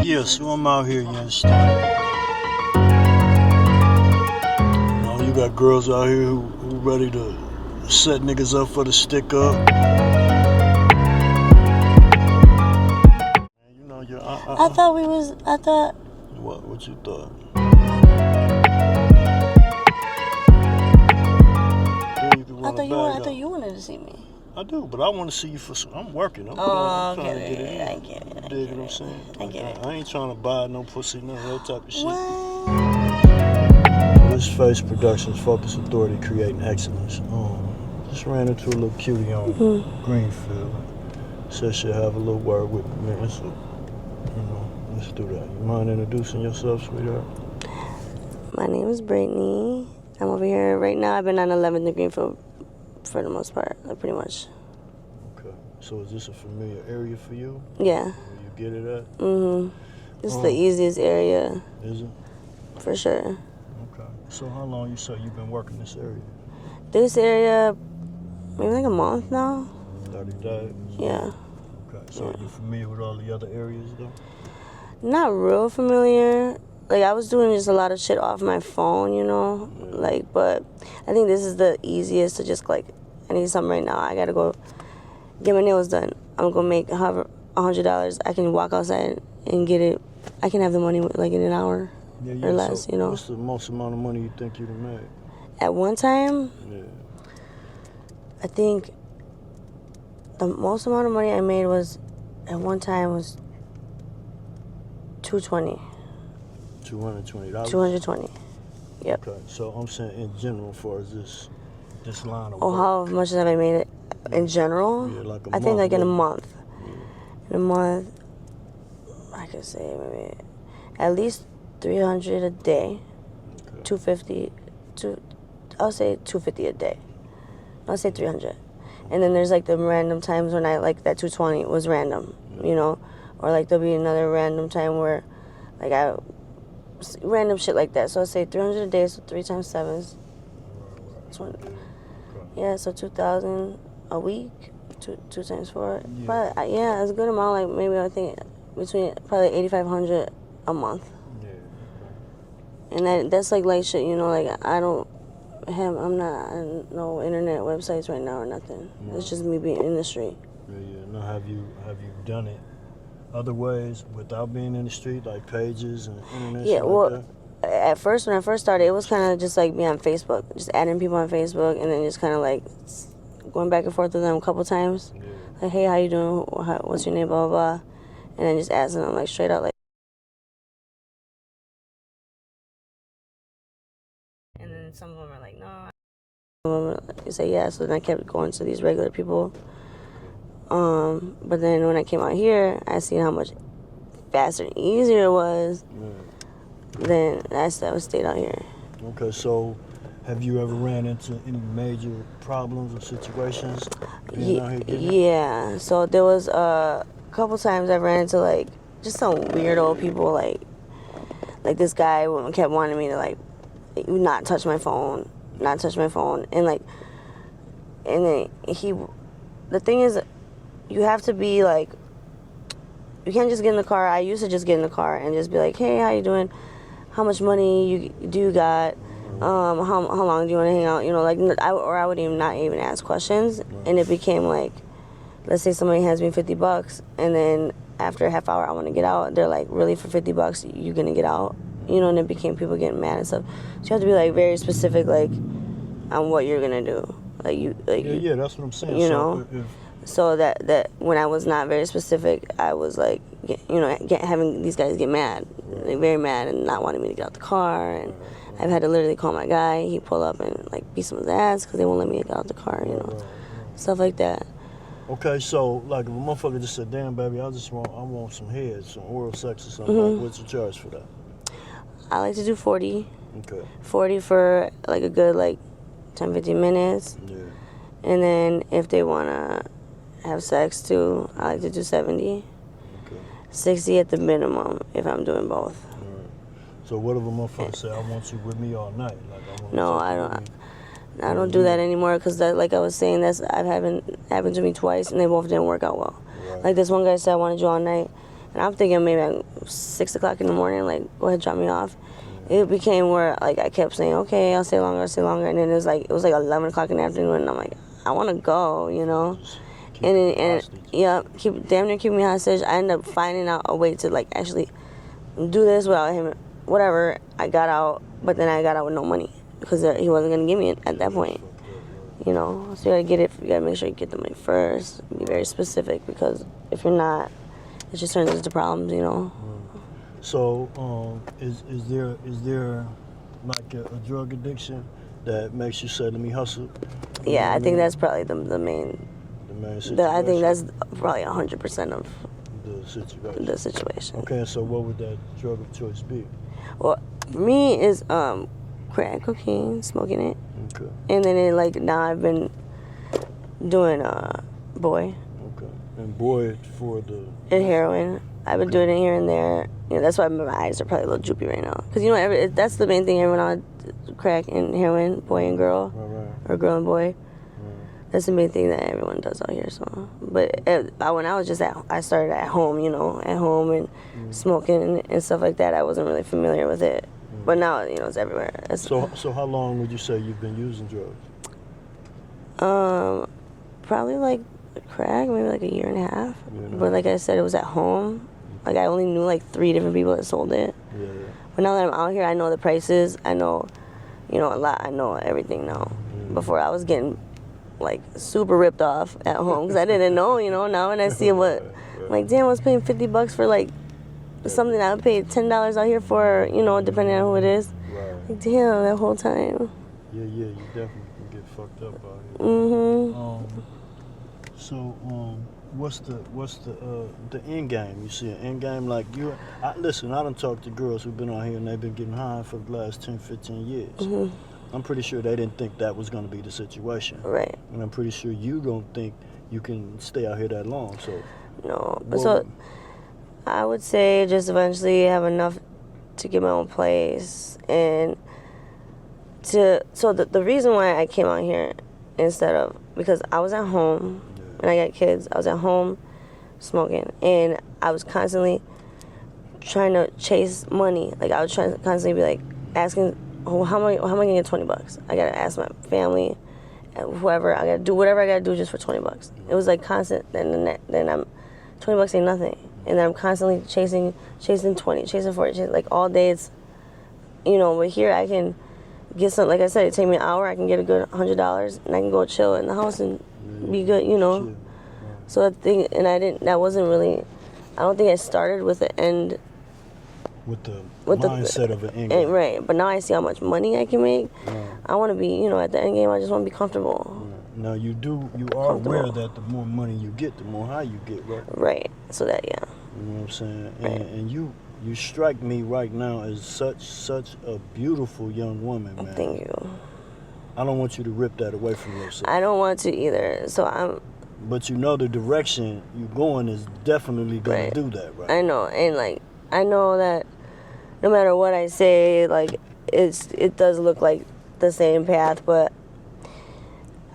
Yeah, so I'm out here, you understand? You got girls out here who ready to set niggas up for the stick up. You know, I thought. What you thought? I thought you wanted to see me. I do, but I want to see you for some. I'm working. I'm trying to get it in. I get it. You dig what I'm saying? I get it. I ain't trying to buy no pussy, none of that type of shit. What? This F.A.C.E Productions, Focus Authority, Creating Excellence. Just ran into a little cutie on Greenfield. Said she'll have a little word with me, man. So, let's do that. You mind introducing yourself, sweetheart? My name is Brittany. I'm over here right now. I've been on 11th and Greenfield for the most part, like pretty much. Okay. So is this a familiar area for you? Yeah. Where you get it at? This is the easiest area. Is it? For sure. Okay. So how long you say you've been working this area? This area, maybe like a month now. 30 days? Yeah. Okay. So are you familiar with all the other areas though? Not real familiar. Like, I was doing just a lot of shit off my phone, you know? Yeah. Like, but I think this is the easiest to just, like, I need something right now. I gotta go get my nails done. I'm gonna make $100. I can walk outside and get it. I can have the money, like, in an hour or less, so you know? What's the most amount of money you think you'd have made? At one time, Yeah. I think the most amount of money I made was, at one time, was $220. $220? $220. Yep. Okay. So I'm saying in general, for this line of Oh, work. how much have I made it in general? Yeah, like I think like in a month. Yeah. In a month, I could say maybe at least 300 a day, Okay. 250, I'll say 250 a day. I'll say 300. And then there's like the random times when I, like, that 220 was random, you know? Or like there'll be another random time where, like, random shit like that. So I'll say 300 a day, so 3 times 7 is 20. Yeah, so 2,000 a week, two times 4. Yeah. But yeah, it's a good amount. Like, maybe I think between probably 8,500 a month. Yeah. And that's like light shit, you know. Like, I'm not on no internet websites right now or nothing. No. It's just me being in the street. Yeah. Now, have you done it other ways without being in the street, like pages and internet? Yeah, shit well, like that? at first, when I first started, it was kind of just like me on Facebook, just adding people on Facebook, and then just kind of like going back and forth with them a couple times. Yeah. Like, hey, how you doing? What's your name? Blah, blah, blah. And then just asking them, like, straight out, like. And then some of them are like, no. Some of them are, you say, yeah. So then I kept going to these regular people. But then when I came out here, I seen how much faster and easier it was. Yeah. Then I stayed out here. Okay, so have you ever ran into any major problems or situations being out here getting it? Yeah. So there was a couple times I ran into, like, just some weird old people, like this guy kept wanting me to, like, not touch my phone, and like, and then the thing is, you have to be like, you can't just get in the car. I used to just get in the car and just be like, hey, how you doing? How much money you got? How long do you want to hang out? You know, like, I would even not even ask questions, and it became like, let's say somebody hands me $50, and then after a half hour I want to get out. They're like, really, for $50 you gonna get out? You know, and it became people getting mad and stuff. So you have to be like very specific, like, on what you're gonna do. Yeah, that's what I'm saying. You know. So that when I was not very specific, I was like, having these guys get mad, like, very mad, and not wanting me to get out the car. And I've had to literally call my guy. He pull up and, like, beat someone's ass because they won't let me get out the car. You know, stuff like that. Okay, so like if a motherfucker just said, "Damn, baby, I want some head, some oral sex or something," like, what's the charge for that? I like to do 40. Okay. 40 for like a good, like, 10-15 minutes. Yeah. And then if they wanna have sex too, I like to do 70. Okay. 60 at the minimum if I'm doing both. All right. So what if a motherfucker say, "I want you with me all night"? Like, No, I don't do that anymore because, like I was saying, happened to me twice and they both didn't work out well. Right. Like, this one guy said, "I wanted you all night," And I'm thinking maybe at 6 o'clock in the morning, like, go ahead, drop me off. It became where, like, I kept saying, okay, I'll stay longer, and then it was like 11 o'clock in the afternoon, and I'm like, I want to go, you know? Damn near keep me hostage. I ended up finding out a way to, like, actually do this without him, whatever. I got out, but then I got out with no money because he wasn't going to give me it at that point, you know? So you gotta make sure you get the money first, be very specific, because if you're not, it just turns into problems, you know? So, is there like a drug addiction that makes you say, let me hustle? Yeah, I think that's probably the main. The main situation? I think that's probably 100% of the situation. situation. Okay, so what would that drug of choice be? Well, for me is crack cocaine, smoking it. Okay. And then now I've been doing boy. Okay. And boy for the... And heroin. I've been doing it here and there. You know, that's why my eyes are probably a little droopy right now. Because, you know, that's the main thing everyone on crack and heroin, boy and girl. Right. Or girl and boy. Right. That's the main thing that everyone does out here. So, but when I was I started at home, you know, and smoking and stuff like that. I wasn't really familiar with it. But now, you know, it's everywhere. So how long would you say you've been using drugs? Probably like crack, maybe like a year and a half. Yeah. But like I said, it was at home. Like I only knew like 3 different people that sold it. Yeah. But now that I'm out here, I know the prices. I know, you know, a lot. I know everything now. Before I was getting like super ripped off at home because I didn't know, you know. Now when I see what, I'm like, damn, I was paying $50 for like something I paid $10 out here for, you know, depending on who it is. Right. Like, damn, that whole time. Yeah, you definitely can get fucked up out here. Mm-hmm. So, what's the end game? You see an end game like you? Listen, I done talked to girls who've been out here and they've been getting high for the last 10, 15 years. Mm-hmm. I'm pretty sure they didn't think that was going to be the situation. Right. And I'm pretty sure you don't think you can stay out here that long. So. No. So, I would say just eventually have enough to get my own place and the reason why I came out here instead of, because I was at home and I got kids, I was at home smoking and I was constantly trying to chase money. Like I was trying to constantly be like asking, oh, how am I gonna get $20? I gotta ask my family, whoever, I gotta do whatever I gotta do just for $20. It was like constant, then I'm, $20 ain't nothing. And then I'm constantly chasing 20, chasing 40, like all day it's, you know, but here I can get some, like I said, it take me an hour, I can get a good $100 and I can go chill in the house and be good, you know. Chill. So I think, and that wasn't really, I don't think I started with the end. With the mindset of an end game. Right, but now I see how much money I can make. Yeah. I want to be, you know, at the end game, I just want to be comfortable. Yeah. Now you are aware that the more money you get, the more high you get, right? Right, so that, yeah. You know what I'm saying? Right. And you strike me right now as such a beautiful young woman, man. Thank you. I don't want you to rip that away from yourself. I don't want to either, so But you know the direction you're going is definitely going to do that, right? I know, and like, I know that no matter what I say, like, it does look like the same path, but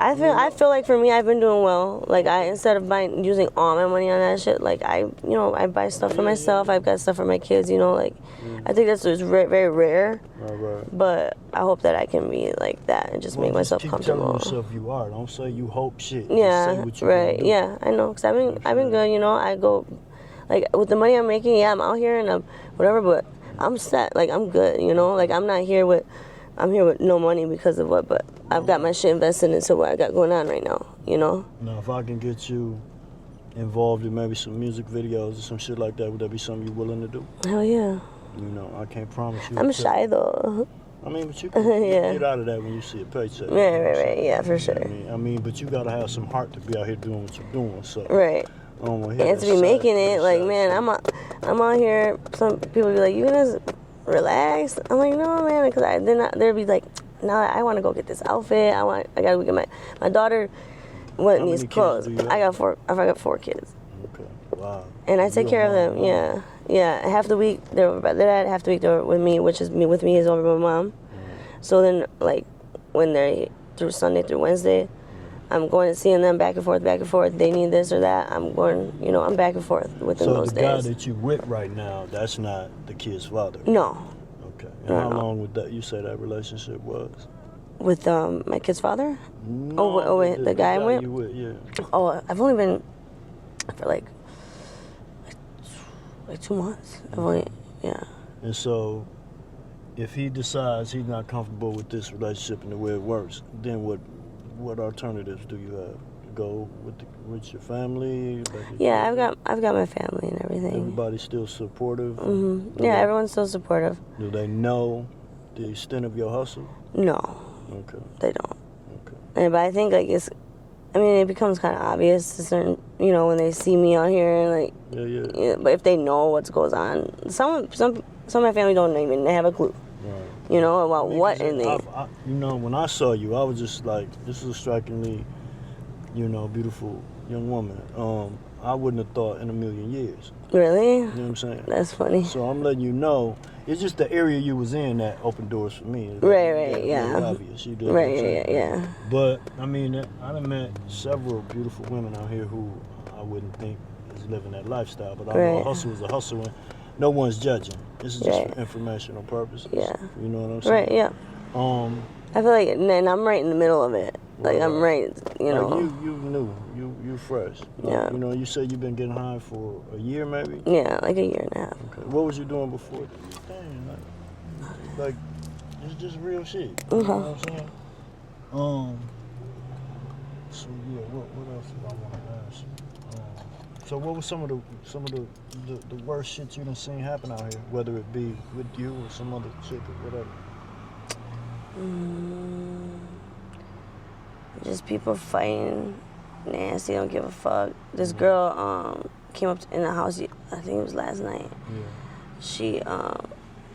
I feel like for me, I've been doing well. Like instead of using all my money on that shit, like I buy stuff for myself. I've got stuff for my kids, you know, like I think that's just very rare. Right. But I hope that I can be like that and just make myself keep comfortable. Telling yourself you are. Don't say you hope shit. Yeah, just say what you right. do. Yeah, I know, cause I've been good. You know, I go, like with the money I'm making. Yeah, I'm out here and I'm whatever, but I'm set. Like I'm good. You know, like I'm here with no money because of what, but I've got my shit invested into what I got going on right now, you know? Now, if I can get you involved in maybe some music videos or some shit like that, would that be something you're willing to do? Hell yeah. You know, I can't promise you. I'm shy, though. I mean, but you can get out of that when you see a paycheck. Right. Yeah, for sure. I mean, but you got to have some heart to be out here doing what you're doing, so. Right. I don't want to hear and to be making it, like, man, I'm out here, some people be like, you gonna relax? I'm like, no, man, because they'll be like, now I want to go get this outfit. I gotta go get my daughter needs clothes. I got 4 kids. Okay. Wow. And I take care of them. Wow. Yeah. Half the week they're at half the week they're with me, which is with me is over my mom. So then like when they're through Sunday through Wednesday, I'm going and seeing them back and forth. They need this or that. I'm going, I'm back and forth within those days. So the guy that you with right now, that's not the kid's father? No. Okay. And how long would you say that relationship was? With my kid's father? No, wait, the guy I'm with? You with? Yeah. Oh, I've only been for like 2 months. Yeah. And so, if he decides he's not comfortable with this relationship and the way it works, then what alternatives do you have? Go with your family? Yeah, I've got my family and everything. Everybody's still supportive? Mm-hmm. Yeah, everyone's still supportive. Do they know the extent of your hustle? No. Okay. They don't. Okay. But I think it becomes kind of obvious to certain, when they see me out here, like. Yeah. But if they know what goes on, some of my family don't even have a clue. Right. About what in there. When I saw you, I was just like, this is a strikingly, beautiful young woman. I wouldn't have thought in a million years. Really? You know what I'm saying? That's funny. So I'm letting you know, it's just the area you was in that opened doors for me. Right, yeah. Very obvious. You did. Right, yeah. But, I done met several beautiful women out here who I wouldn't think is living that lifestyle. But I know a hustle is a hustle, and no one's judging. This is just for informational purposes. Yeah. You know what I'm saying? Right, yeah. I feel like, and I'm right in the middle of it. Like, I'm right, Like you new. You fresh. Yeah. You said you've been getting high for a year, maybe? Yeah, like a year and a half. Okay. What was you doing before? Dang, like it's just real shit. Okay. You know what I'm saying? So yeah, what else did I want to ask you? So what was some of the worst shit you done seen happen out here, whether it be with you or some other chick or whatever? Just people fighting, nasty, don't give a fuck. This girl came up in the house, I think it was last night. Yeah.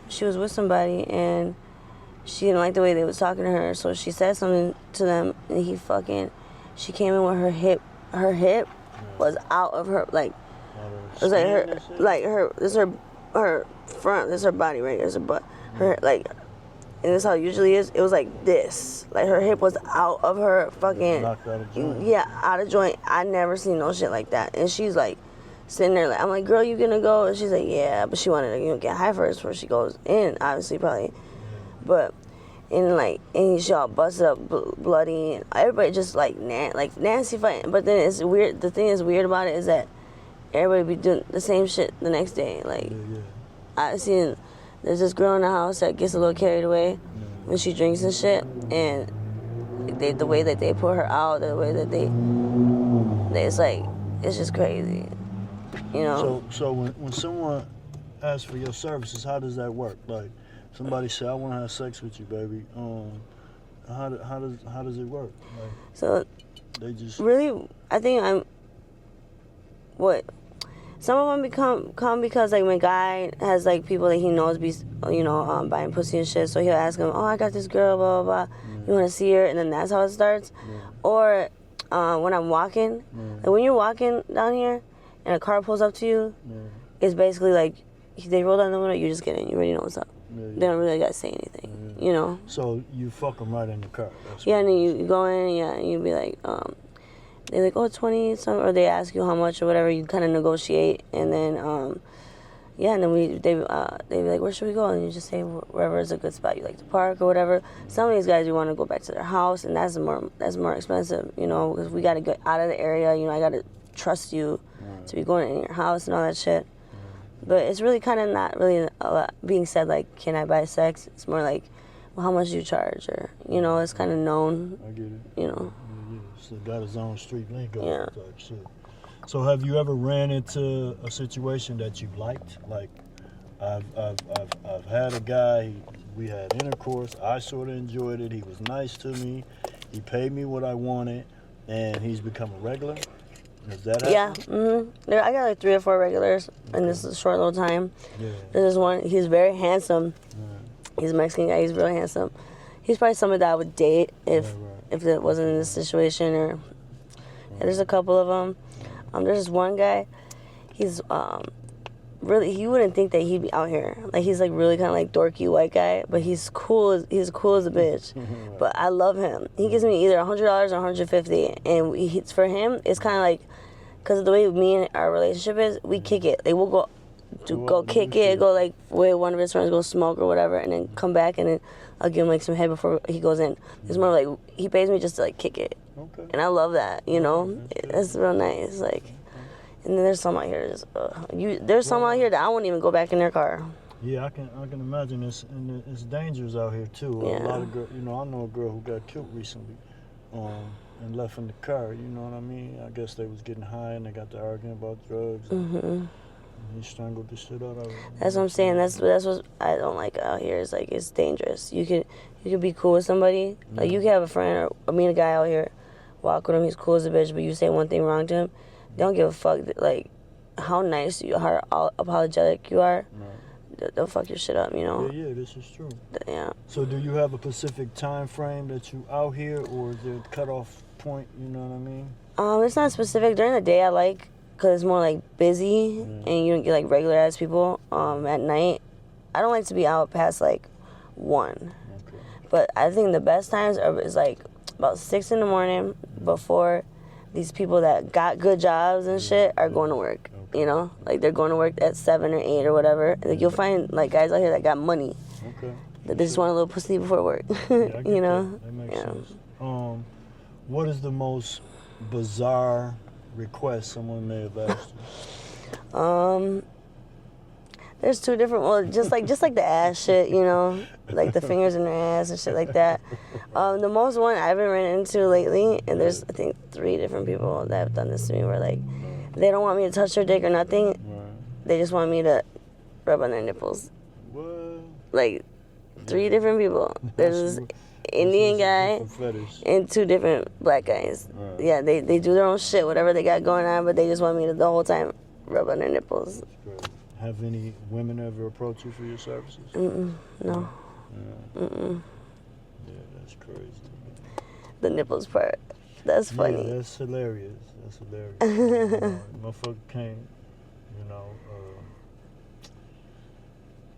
She was with somebody and she didn't like the way they was talking to her, so she said something to them and she came in with her hip was out of her, like, it was this is her front, this is her body, right? There's her butt, her, like, and this is how it usually is. It was like this. Like, her hip was out of her fucking... Knocked out of joint. Yeah, out of joint. I never seen no shit like that. And she's like, sitting there like, I'm like, girl, you gonna go? And she's like, yeah. But she wanted to, get high first before she goes in, obviously, probably. But, and she all busted up, bloody. And everybody just like nasty fighting. But then it's weird. The thing that's weird about it is that everybody be doing the same shit the next day. Like, I seen... There's this girl in the house that gets a little carried away when she drinks and shit, and the way that they put her out, the way that it's like, it's just crazy, So when someone asks for your services, how does that work? Like, somebody say, I want to have sex with you, baby. How does it work? Like, so they just really, I think some of them come because, like, my guy has, like, people that he knows be, buying pussy and shit. So he'll ask him, I got this girl, blah, blah, blah. You want to see her? And then that's how it starts. Or when I'm walking, like, when you're walking down here and a car pulls up to you, it's basically like they roll down the window, you just get in. You already know what's up. They don't really got to say anything, So you fuck them right in the car. And then you go in, and you be like, they're like, 20 something, or they ask you how much or whatever. You kind of negotiate, and then and then they be like, where should we go? And you just say wherever is a good spot you like to park or whatever. Some of these guys, you want to go back to their house, and that's more expensive, because we got to get out of the area. I got to trust you to be going in your house and all that shit. But it's really kind of not really a lot being said like, can I buy sex? It's more like, well, how much do you charge? Or it's kind of known. I get it. So got his own street lingo type shit. So have you ever ran into a situation that you liked? Like, I've had a guy, we had intercourse, I sort of enjoyed it, he was nice to me, he paid me what I wanted, and he's become a regular? Does that happen? Yeah, I got like 3 or 4 regulars in this short little time. Yeah. There's this one, he's very handsome. He's a Mexican guy, he's really handsome. He's probably somebody that I would date if it wasn't in this situation. Or there's a couple of them. There's this one guy, he's really, you wouldn't think that he'd be out here. Like, he's like really kind of like dorky white guy, but he's cool. He's cool as a bitch. But I love him. He gives me either $100 or $150, and for him, it's kind of like, because of the way me and our relationship is, we kick it. Like, we'll go kick it, go like with one of his friends, go smoke or whatever, and then come back, and then I'll give him like some head before he goes in. It's more like he pays me just to like kick it, and I love that. You know, that's real nice. Like, and then there's some out here. There's some out here that I won't even go back in their car. Yeah, I can imagine this, and it's dangerous out here too. Yeah. A lot of girls, I know a girl who got killed recently, and left in the car. You know what I mean? I guess they was getting high and they got to arguing about drugs. And he strangled the shit out of her. That's what I'm saying. That's what I don't like out here. It's like, it's dangerous. You could be cool with somebody. Like, you can have a friend or meet a guy out here, walk with him. He's cool as a bitch, but you say one thing wrong to him, they don't give a fuck. Like, how nice you are, how apologetic you are. They'll fuck your shit up, you know. Yeah, this is true. Yeah. So do you have a specific time frame that you out here, or is there a cutoff point? You know what I mean? It's not specific. During the day, I like, because it's more like busy, and you don't get like regular ass people. At night, I don't like to be out past like 1. Okay. But I think the best times is like about 6 in the morning, before these people that got good jobs and shit are going to work. Okay. You know, like they're going to work at 7 or 8 or whatever. Like, you'll find like guys out here that got money. Okay. That they just want a little pussy before work. Yeah, I get you know. that makes sense. What is the most bizarre request someone may have asked you? There's 2 different. Well, just like the ass shit, you know, like the fingers in their ass and shit like that. The most one I've been running into lately, and there's I think 3 different people that have done this to me, where like they don't want me to touch their dick or nothing. Right. They just want me to rub on their nipples. What? Like 3 different people. There's this Indian guy and 2 different black guys. Right. Yeah, they do their own shit, whatever they got going on, but they just want me to the whole time rub on their nipples. That's great. Have any women ever approached you for your services? No. Yeah, that's crazy. The nipples part. That's funny. Yeah, that's hilarious. Motherfucker can't,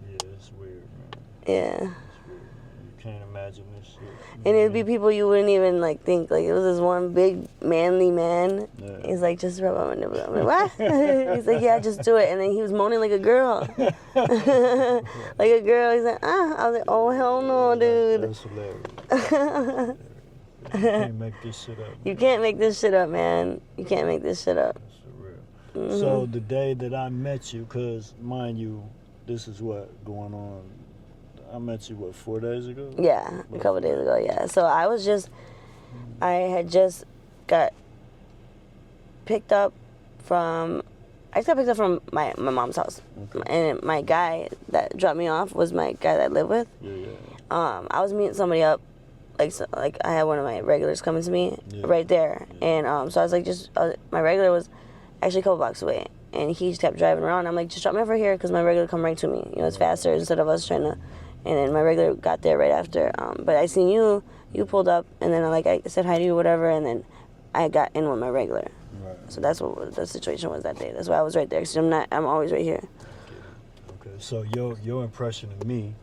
yeah, it's weird, man. Yeah. It's weird. You can't imagine this shit. And it'd be people you wouldn't even like think. Like, it was this one big manly man. Yeah. He's like, just rub on my nipple. I'm like, what? He's like, yeah, just do it. And then he was moaning like a girl. Like a girl. He's like, ah. I was like, oh, hell no, dude. That's hilarious. You can't make this shit up. You can't make this shit up, man. You can't make this shit up. That's for real. So the day that I met you, because mind you, this is what going on. I met you, 4 days ago? Yeah, a couple days ago, yeah. So I had just got picked up from my mom's house. Okay. And my guy that dropped me off was my guy that I live with. Yeah. I was meeting somebody up, like I had one of my regulars coming to me right there. And so I was like, my regular was actually a couple blocks away. And he just kept driving around. I'm like, just drop me over here, because my regular come right to me. You know, it's faster instead of us trying to. And then my regular got there right after. But I seen you pulled up, and then I said hi to you, whatever, and then I got in with my regular. Right. So that's what the situation was that day. That's why I was right there, because I'm always right here. Okay, so your impression of me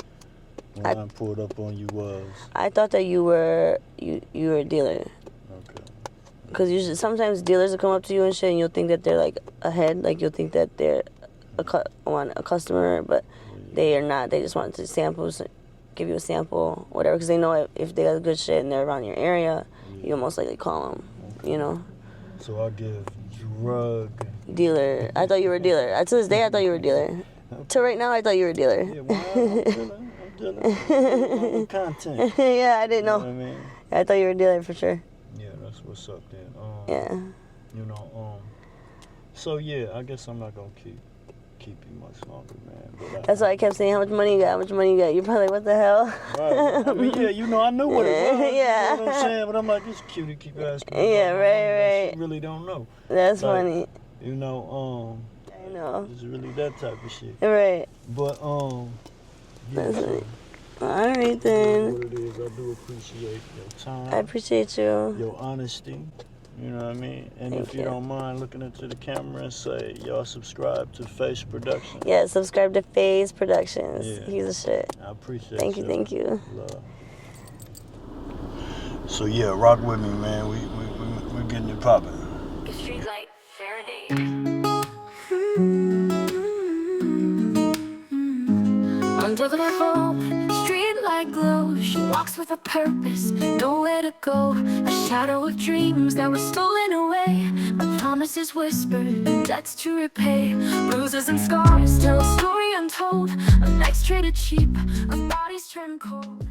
when I pulled up on you was? I thought that you were a dealer. Okay. Because sometimes dealers will come up to you and shit, and you'll think that they're like ahead, like you'll think that they're a customer, but they are not. They just want to give you a sample, whatever, because they know if they got good shit and they're around your area, you'll most likely call them, you know? So I'll give drug dealer. I thought you were a dealer. To this day, I thought you were a dealer. To right now, I thought you were a dealer. Yeah, well, I'm dealing content. Yeah, I didn't know. You know what I mean? I thought you were a dealer for sure. Yeah, that's what's up then. Yeah. So yeah, I guess I'm not gonna keep you much longer, man. But that's why I kept saying, how much money you got? How much money you got? You're probably like, what the hell? Right. I mean, yeah, I knew what it was. Yeah. You know what I'm saying? But I'm like, it's cute to keep asking. Yeah, right. You really don't know. That's funny. I know. It's really that type of shit. Right. But that's it. All right then. What it is, I do appreciate your time. I appreciate you. Your honesty. You know what I mean? And Thank if you you. don't mind looking into the camera and say, y'all subscribe to F.A.C.E Production. Yeah, subscribe to F.A.C.E Productions. Yeah. He's a shit. I appreciate Thank you, thank you. Love. So yeah, rock with me, man. We're getting it popping. Street light, Faraday. Under the full street light glow, she walks with a purpose, nowhere to go. A shadow of dreams that were stolen away, a promises whispered, debts to repay. Bruises and scars tell a story untold, of nights traded cheap, of bodies turned cold.